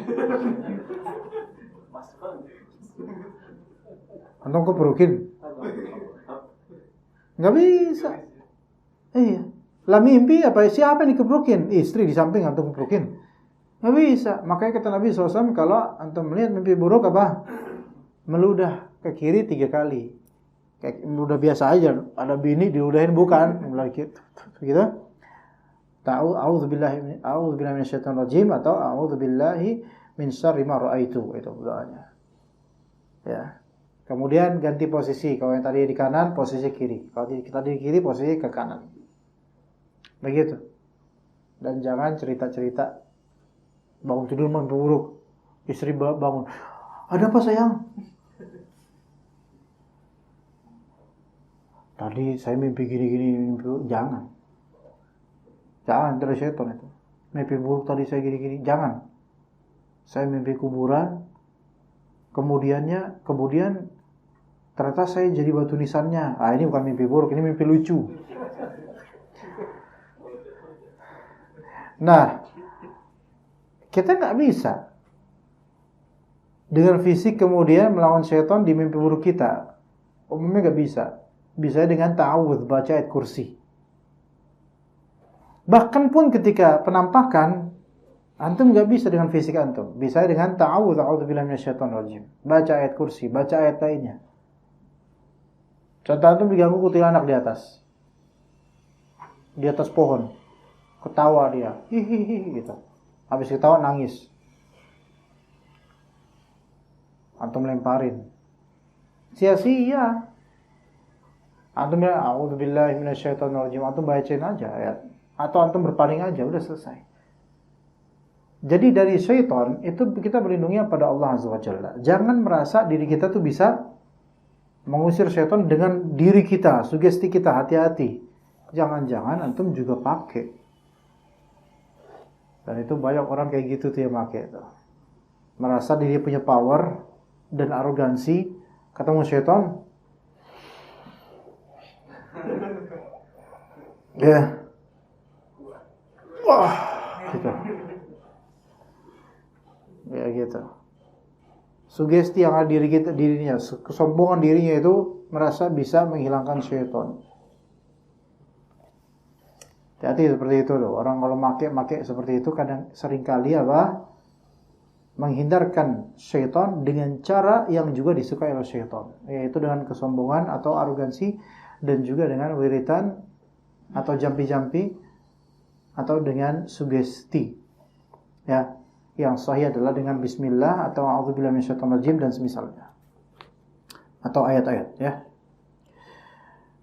Antum keperukin. Nggak bisa. Iya. Lah mimpi apa? Siapa yang dikeperukin? Istri di samping antum keperukin. Nggak bisa. Makanya kata Nabi SAW, kalau antum melihat mimpi buruk apa? Meludah ke kiri 3 kali. Kayak meludah biasa aja. Ada bini diludahin, bukan. Gitu. A'udzubillahi minasyaitonirrajim atau a'udzubillahi min syarri ma ra'aitu. Itu doanya. Ya. Kemudian ganti posisi. Kalau yang tadi di kanan, posisi kiri. Kalau kita di kiri, posisi ke kanan. Begitu. Dan jangan cerita-cerita bangun tidur mimpi buruk. Istri bangun. Ada apa sayang? Tadi saya mimpi gini-gini, mimpi buruk. Jangan dari setan itu. Mimpi buruk tadi saya gini-gini. Jangan. Saya mimpi kuburan. Kemudian ternyata saya jadi batu nisannya. Ini bukan mimpi buruk, ini mimpi lucu. Nah, kita nggak bisa dengan fisik kemudian melawan syaitan di mimpi buruk kita. Umumnya nggak bisa. Bisa dengan ta'awudz, baca ayat kursi. Bahkan pun ketika penampakan, antum nggak bisa dengan fisik antum. Bisa dengan ta'awudz, a'udzubillahi minasyaitonir rajim. Baca ayat kursi, baca ayat lainnya. Contoh antum diganggu kuntilanak di atas pohon. Ketawa dia, hihihi gitu. Habis ketawa nangis. Antum lemparin. Sia-sia. Antum ya, a'udzubillahi minasyaitonir rajim. Antum bacain aja ayat. Atau antum berpaling aja, udah selesai. Jadi dari syaitan itu kita berlindungnya pada Allah Azza wa Jalla. Jangan merasa diri kita tuh bisa mengusir syaitan dengan diri kita, sugesti kita, hati-hati. Jangan-jangan antum juga pakai. Dan itu banyak orang kayak gitu tuh yang pakai itu. Merasa diri punya power dan arogansi, ketemu syaitan. Ya. Wah, gitu. Ya gitu. Sugesti yang ada dirinya, kesombongan dirinya itu merasa bisa menghilangkan syaitan. Hati-hati seperti itu loh. Orang kalau make seperti itu kadang seringkali menghindarkan syaitan dengan cara yang juga disukai oleh syaitan, yaitu dengan kesombongan atau arogansi, dan juga dengan wiritan atau jampi-jampi atau dengan sugesti. Ya, yang sahih adalah dengan bismillah atau a'udzubillahi minasyaitonir rajim dan semisalnya. Atau ayat-ayat ya.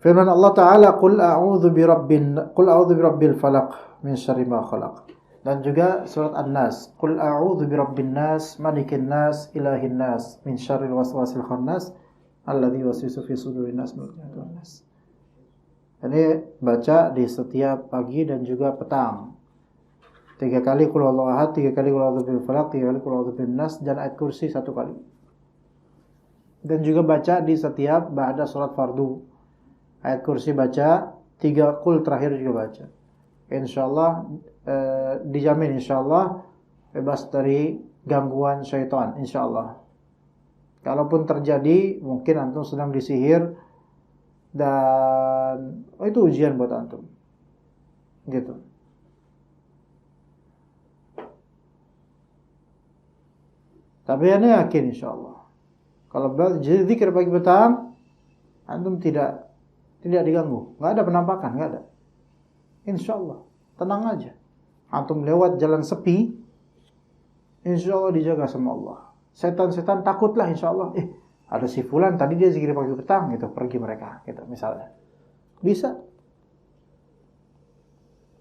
Firman Allah Ta'ala, Qul a'udzu birabbil falaq min syarri ma khalaq. Dan juga surat An-Nas, Qul a'udzu birabbin nas, malikin nas, ilahin nas, min syarril waswasil khannas, alladzi yuwaswisu fi sudurin nas min nas. Ini baca di setiap pagi dan juga petang. 3 kali Qul huwallahu ahad, 3 kali Qul a'udzu birabbil falaq, 3 kali Qul a'udzu birabbin nas, dan ayat kursi 1 kali. Dan juga baca di setiap ba'da salat fardu. Ayat kursi baca, 3 qul terakhir juga baca. Insyaallah dijamin insyaallah bebas dari gangguan syaitan insyaallah. Kalaupun terjadi mungkin antum sedang disihir dan itu ujian buat antum. Gitu. Tapi ana yakin insyaallah. Kalau jadi zikir pagi petang antum tidak diganggu, enggak ada penampakan, enggak ada. Insyaallah, tenang aja. Antum lewat jalan sepi, insyaallah dijaga sama Allah. Setan-setan takutlah insyaallah. Ada si fulan tadi dia zikir pagi petang gitu, pergi mereka gitu misalnya. Bisa.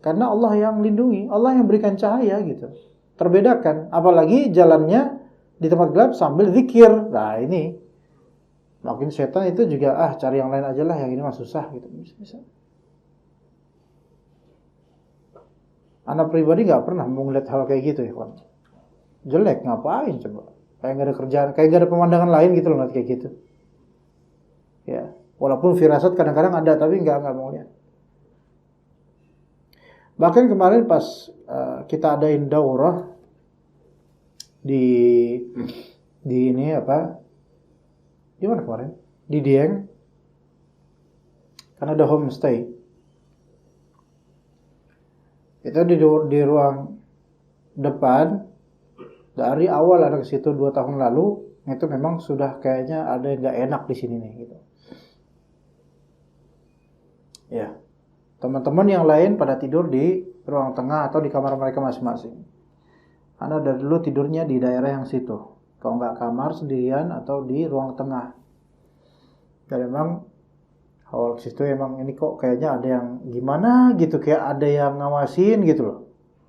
Karena Allah yang lindungi, Allah yang berikan cahaya gitu. Terbedakan, apalagi jalannya di tempat gelap sambil zikir. Nah, ini makin setan itu juga cari yang lain aja lah, yang ini mah susah gitu. Bisa. Anak pribadi nggak pernah mau ngeliat hal kayak gitu ya kan. Jelek, ngapain coba? Kayak nggak ada kerjaan, kayak nggak ada pemandangan lain gitu loh ngeliat kayak gitu. Ya, walaupun firasat kadang-kadang ada, tapi nggak mau lihat. Bahkan kemarin pas kita adain daurah di ini di mana kemarin? Di Dieng. Karena ada homestay. Itu di ruang depan. Dari awal ada ke situ 2 tahun lalu, itu memang sudah kayaknya ada yang nggak enak di sini nih gitu. Ya. Teman-teman yang lain pada tidur di ruang tengah atau di kamar mereka masing-masing. Karena dari dulu tidurnya di daerah yang situ. Kalau nggak kamar sendirian atau di ruang tengah. Dan memang awal situ emang ini kok kayaknya ada yang gimana gitu, kayak ada yang ngawasin gitu loh.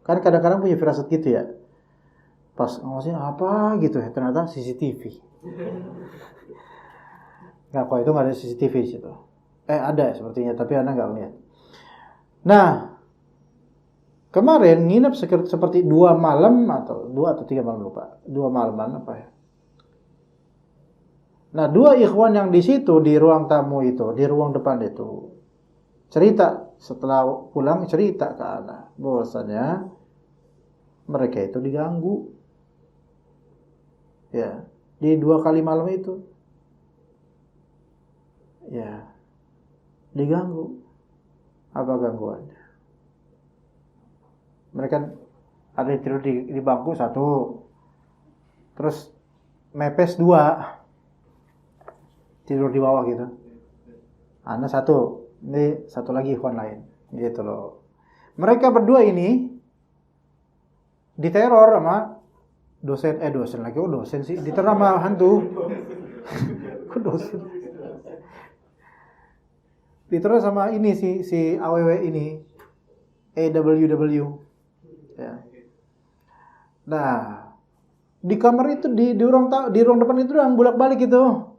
Kan kadang-kadang punya firasat gitu ya. Pas ngawasin apa gitu ya, ternyata CCTV. Nggak, kok itu nggak ada CCTV di situ. Ada sepertinya, tapi Anda nggak lihat. Nah, kemarin nginep seperti 2 malam atau 2 atau 3 malam lupa. 2 malaman apa ya? Nah, 2 ikhwan yang di situ di ruang tamu itu, di ruang depan itu cerita setelah pulang cerita ke Ana bahwasanya mereka itu diganggu. Ya, di 2 kali malam itu. Ya, diganggu. Apa gangguannya? Mereka ada yang tidur di bangku 1, terus mepes 2, tidur di bawah gitu. Ana 1, ini 1 lagi ikhwan lain, gitu loh. Mereka berdua ini diteror sama dosen lagi, dosen sih, diteror sama hantu. Kok dosen? Diteror sama ini si AWW ini, AWW. Ya. Nah, di kamar itu di ruang depan itu yang bolak-balik itu.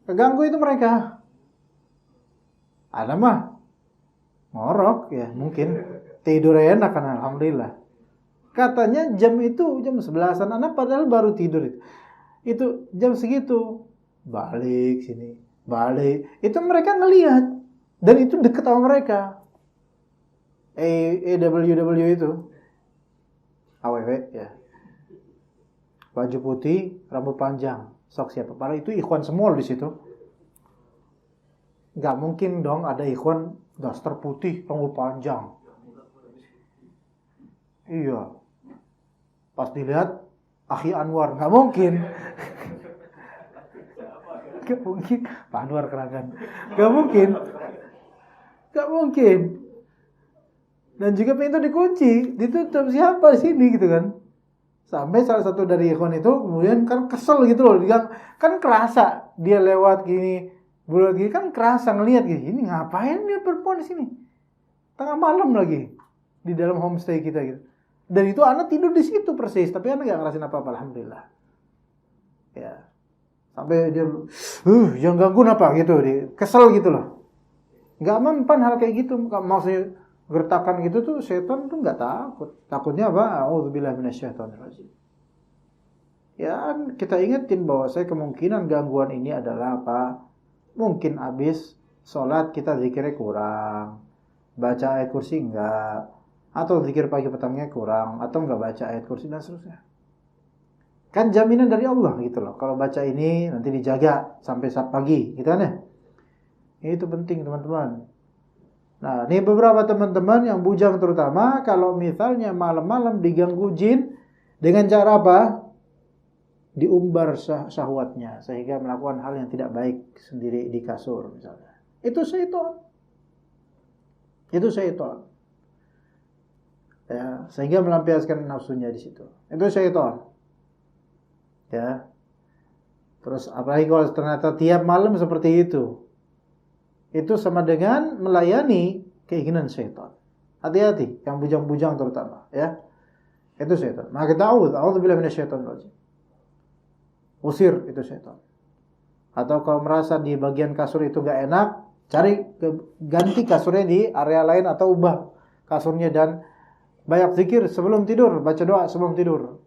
Keganggu itu mereka. Ada mah ngorok ya, mungkin tidur enak kan, alhamdulillah. Katanya jam 11-an anak padahal baru tidur. Itu jam segitu. Balik sini, balik. Itu mereka ngelihat dan itu dekat sama mereka. AWW itu. AWW ya. Baju putih, rambut panjang. Sok siapa? Padahal itu ikhwan semua di situ. Gak mungkin dong ada ikhwan daster putih, rambut panjang. Iya. Pas dilihat Akhi Anwar, gak mungkin. Gak mungkin. Pak Anwar kerangan. Gak mungkin. Gak mungkin. Dan juga pintu dikunci, ditutup, siapa di sini gitu kan. Sampai salah satu dari ikhwan itu kemudian kan kesel gitu loh, kan kerasa dia lewat gini, bulat gini kan kerasa ngelihat gini, ini ngapain dia perempuan di sini? Tengah malam lagi di dalam homestay kita gitu. Dan itu anak tidur di situ persis, tapi anak nggak ngerasain apa-apa, alhamdulillah. Ya, sampai dia, jangan ganggu apa gitu, dia kesel gitu loh. Nggak mempan hal kayak gitu, maksudnya gertakan gitu tuh setan tuh nggak takut. Takutnya apa? A'udzubillahi minasyaitonirrajim. Ya, kita ingetin bahwa kemungkinan gangguan ini adalah apa? Mungkin habis sholat kita zikirnya kurang, baca ayat kursi enggak, atau zikir pagi petangnya kurang, atau enggak baca ayat kursi dan seterusnya. Kan jaminan dari Allah gitu loh. Kalau baca ini nanti dijaga sampai pagi, gitu kan ya? Itu penting teman-teman. Nah, ini beberapa teman-teman yang bujang terutama, kalau misalnya malam-malam diganggu jin dengan cara apa? Diumbar syahwatnya sehingga melakukan hal yang tidak baik sendiri di kasur misalnya. Itu syaitan. Itu syaitan. Ya, sehingga melampiaskan nafsunya di situ. Itu syaitan. Ya. Terus apalagi kalau ternyata tiap malam seperti itu. Itu sama dengan melayani keinginan syaitan. Hati-hati, yang bujang-bujang terutama, ya. Itu syaitan. Maka kita a'udzubillahi minasyaitonirrajim. Usir itu syaitan. Atau kalau merasa di bagian kasur itu gak enak, ganti kasurnya di area lain atau ubah kasurnya dan banyak zikir sebelum tidur, baca doa sebelum tidur.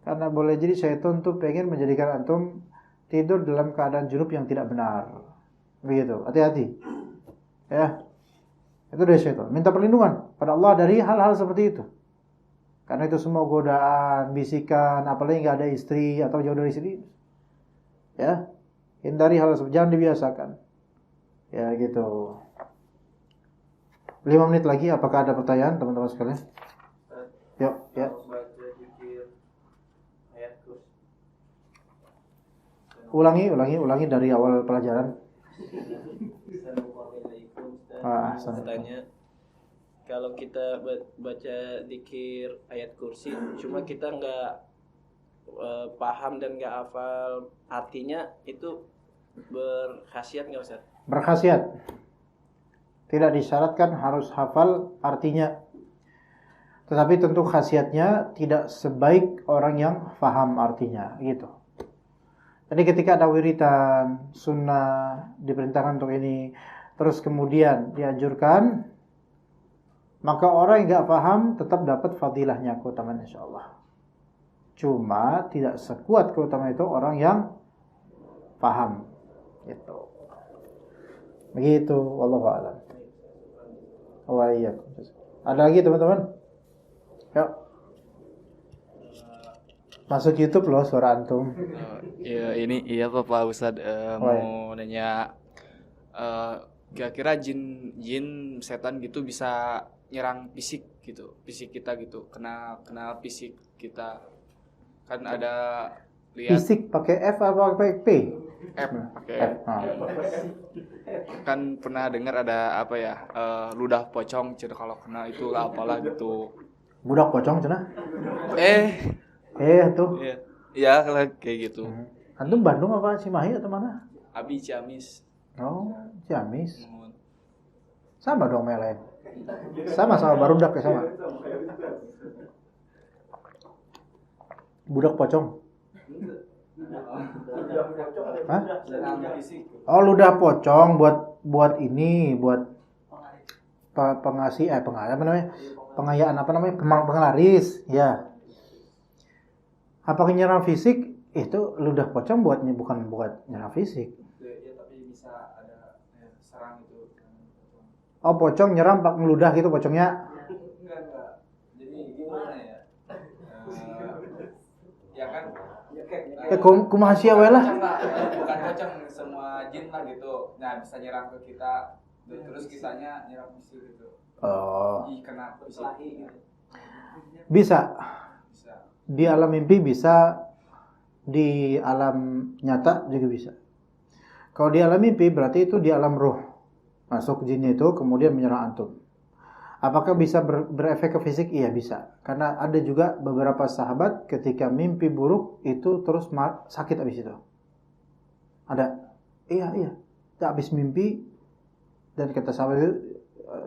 Karena boleh jadi syaitan tuh pengen menjadikan antum tidur dalam keadaan junub yang tidak benar. Begitu, hati-hati. Ya. Itu dari syaitan. Minta perlindungan pada Allah dari hal-hal seperti itu. Karena itu semua godaan, bisikan, apalagi enggak ada istri atau jauh dari istri. Ya. Hindari hal tersebut, jangan dibiasakan. Ya, gitu. 5 menit lagi, apakah ada pertanyaan teman-teman sekalian? Yuk, ya. Ulangi dari awal pelajaran. Tanya, kalau kita baca zikir ayat kursi, cuma kita nggak paham dan nggak hafal artinya, itu berkhasiat nggak Ustaz? Berkhasiat. Tidak disyaratkan harus hafal artinya. Tetapi tentu khasiatnya tidak sebaik orang yang paham artinya, gitu. Jadi ketika ada wiritan, sunnah, diperintahkan untuk ini, terus kemudian dianjurkan, maka orang yang gak paham tetap dapat fadilahnya, keutamaan insyaAllah. Cuma tidak sekuat keutamaan itu orang yang paham. Gitu. Begitu, wallahu a'lam. Wa iyyakum. Ada lagi teman-teman? Yuk. Masuk YouTube loh suara antum. Iya Pak Ustadz, Oh, ya. mau nanya, kira-kira jin setan gitu bisa nyerang fisik kita gitu, kena fisik kita, kan ada lihat Fisik pakai F apa pakai P? pakai F. Ah. kan pernah dengar ada apa ya, ludah pocong kalau kena itu lah apalah gitu. Budak pocong cenah. Tuh. Iya kalau kayak gitu. Antum Bandung apa Cimahi atau mana? Abi Ciamis. Oh, Ciamis. Sama dong Melen. Sama barudak ya sama. Budak pocong. Hah? Oh, ludah pocong buat pengasih apa namanya? Pengayaan apa namanya? Penglaris, ya. Apa nyerang fisik? Itu ludah pocong bukan buat nyerang fisik. Ya, tapi bisa ada serang itu. Oh, pocong nyerang pak ngeludah gitu pocongnya. Enggak. Jadi gimana ya? Ya kan Kumaha sia we lah. Bukan pocong, semua jin lah gitu. Nah, bisa nyerang ke kita, terus kitanya nyerang fisik gitu. Oh. Kena fisik gitu. Bisa. Di alam mimpi bisa, di alam nyata juga bisa. Kalau di alam mimpi berarti itu di alam ruh. Masuk jinnya itu kemudian menyerang antum. Apakah bisa berefek ke fisik? Iya bisa. Karena ada juga beberapa sahabat ketika mimpi buruk itu terus sakit habis itu. Ada. Iya. Habis mimpi dan kata sahabat itu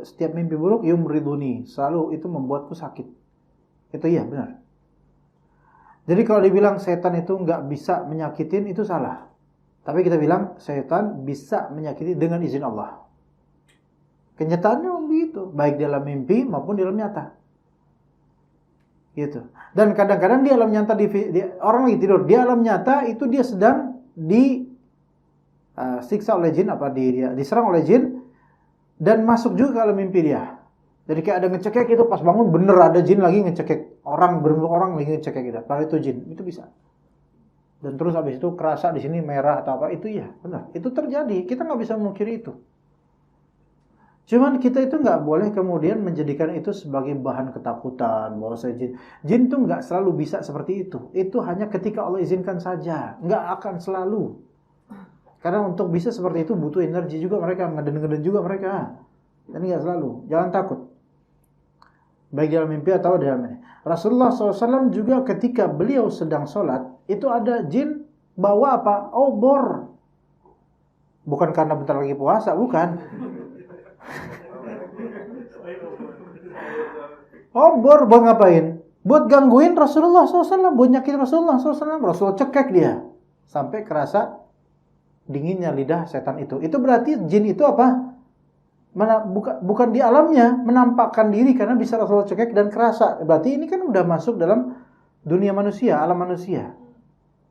setiap mimpi buruk yumriduni, selalu itu membuatku sakit. Itu iya benar. Jadi kalau dibilang setan itu nggak bisa menyakitin itu salah. Tapi kita bilang setan bisa menyakiti dengan izin Allah. Kenyataannya begitu, baik dalam mimpi maupun dalam nyata. Gitu. Dan kadang-kadang di alam nyata orang lagi tidur, di alam nyata itu dia sedang disiksa oleh jin diserang oleh jin dan masuk juga ke alam mimpi dia. Jadi kayak ada ngecekek itu pas bangun bener ada jin lagi ngecekek berbentuk orang lagi ngecekek gitu. Kalau itu jin itu bisa. Dan terus habis itu kerasa di sini merah atau apa itu ya benar. Itu terjadi. Kita nggak bisa memungkiri itu. Cuman kita itu nggak boleh kemudian menjadikan itu sebagai bahan ketakutan bahwa jin itu nggak selalu bisa seperti itu. Itu hanya ketika Allah izinkan saja. Nggak akan selalu. Karena untuk bisa seperti itu butuh energi juga mereka, ngeden-ngeden juga mereka. Dan nggak selalu. Jangan takut. Baik dalam mimpi atau dalam ini. Rasulullah SAW juga ketika beliau sedang sholat, itu ada jin bawa apa? Obor. Bukan karena bentar lagi puasa, bukan. Obor buat ngapain? Buat gangguin Rasulullah SAW, buat nyakitin Rasulullah SAW. Rasulullah cekek dia. Sampai kerasa dinginnya lidah setan itu. Itu berarti jin itu apa? Bukan di alamnya, menampakkan diri karena bisa Rasulullah cekek dan kerasa. Berarti ini kan udah masuk dalam dunia manusia, alam manusia.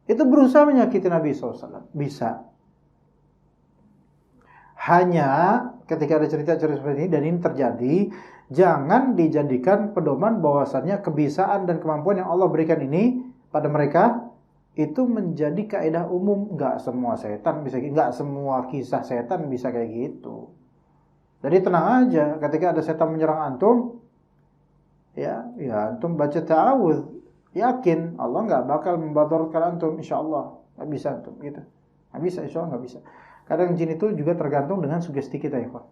Itu berusaha menyakiti Nabi SAW. Bisa. Hanya ketika ada cerita-cerita seperti ini dan ini terjadi, jangan dijadikan pedoman bahwasannya kebiasaan dan kemampuan yang Allah berikan ini pada mereka itu menjadi kaidah umum. Enggak semua setan bisa, enggak semua kisah setan bisa kayak gitu. Jadi tenang aja, ketika ada setan menyerang antum, ya antum baca ta'awudz, yakin Allah nggak bakal membadarkan antum, insya Allah nggak bisa antum gitu, nggak bisa, insya Allah nggak bisa. Kadang jin itu juga tergantung dengan sugesti kita ya, Pak.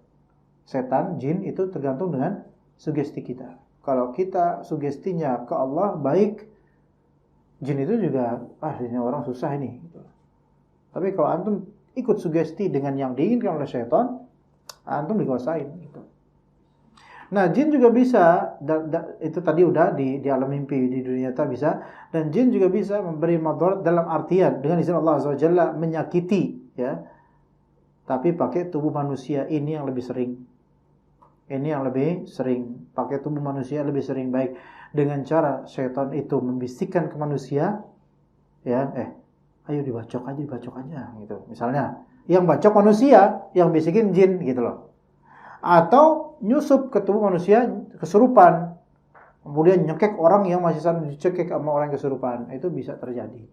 Setan, jin itu tergantung dengan sugesti kita. Kalau kita sugestinya ke Allah baik, jin itu juga, ini orang susah ini. Gitu. Tapi kalau antum ikut sugesti dengan yang diinginkan oleh setan, antum dikuasain gitu. Nah, jin juga bisa itu tadi udah di alam mimpi, di dunia nyata bisa, dan jin juga bisa memberi madarat dalam artian dengan izin Allah Azza wa Jalla menyakiti ya. Tapi pakai tubuh manusia ini yang lebih sering. Ini yang lebih sering pakai tubuh manusia lebih sering baik dengan cara setan itu membisikkan ke manusia ya, ayo dibacok aja gitu. Misalnya yang bacok manusia, yang bisikin jin gitu loh. Atau nyusup ke tubuh manusia kesurupan. Kemudian nyekek orang yang masih sana dicekek sama orang yang kesurupan, itu bisa terjadi.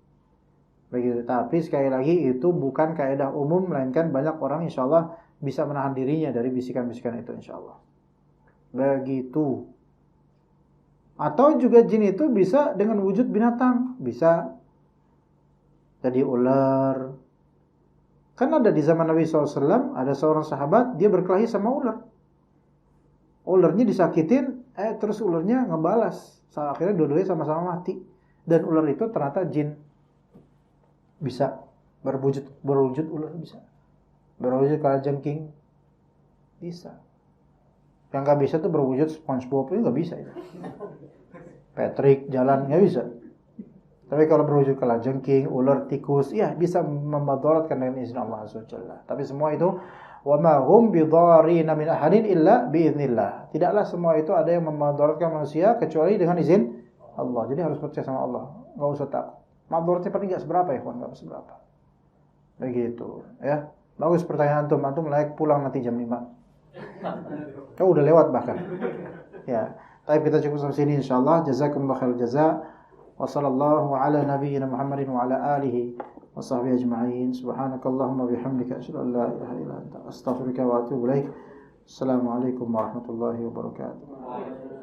Begitu. Tapi sekali lagi itu bukan kaidah umum, melainkan banyak orang insyaallah bisa menahan dirinya dari bisikan-bisikan itu insyaallah. Begitu. Atau juga jin itu bisa dengan wujud binatang, bisa jadi ular. Kan ada di zaman Nabi SAW, ada seorang sahabat, dia berkelahi sama ular. Ularnya disakitin, terus ularnya ngebalas. Akhirnya dua-duanya sama-sama mati. Dan ular itu ternyata jin. Bisa berwujud ular bisa. Berwujud kalajengking bisa. Yang nggak bisa tuh berwujud SpongeBob itu nggak bisa. Ya. Patrick jalan nggak bisa. Tapi kalau berwujud kalajengking, ular, tikus, ya bisa memadaratkan dengan izin Allah Subhanahu. Tapi semua itu wa ma hum bidarrina min ahadin illa biiznillah. Tidaklah semua itu ada yang memadaratkan manusia kecuali dengan izin Allah. Jadi harus percaya sama Allah, enggak usah takut. Madaratnya paling enggak seberapa ya, kawan, enggak seberapa. Begitu, ya. Bagus pertanyaan antum layak pulang nanti jam 5. Kau udah lewat bahkan. Ya. Tapi kita cukup sampai sini insyaallah. Jazakumullahu khairal jazaa. Wa sallallahu ala nabiyyina Muhammadin wa ala alihi wa sahbihi ajma'in. Subhanakallahumma bihamdika asyhadu an la ilaha illa anta astaghfiruka wa atubu ilaik. Assalamualaikum warahmatullahi wabarakatuh.